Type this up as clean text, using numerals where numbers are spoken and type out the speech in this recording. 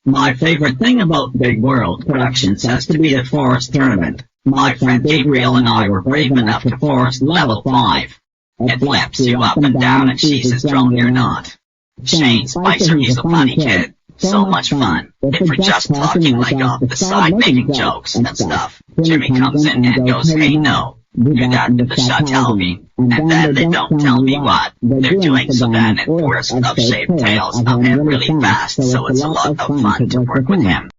My favorite thing about Big World Productions has to be the Forest Tournament. My friend Gabriel and I were brave enough to Forest Level 5. It flips you up and down and she's as drunk you're not. Shane Spicer, he's a funny kid. So much fun. If we're just talking like off the side making jokes and stuff, Jimmy comes in and goes, hey no, you got to the chateau me. And then they don't tell me what they're doing, so then it pours of shaved tails of him really fast, so it's a lot of fun to work with him.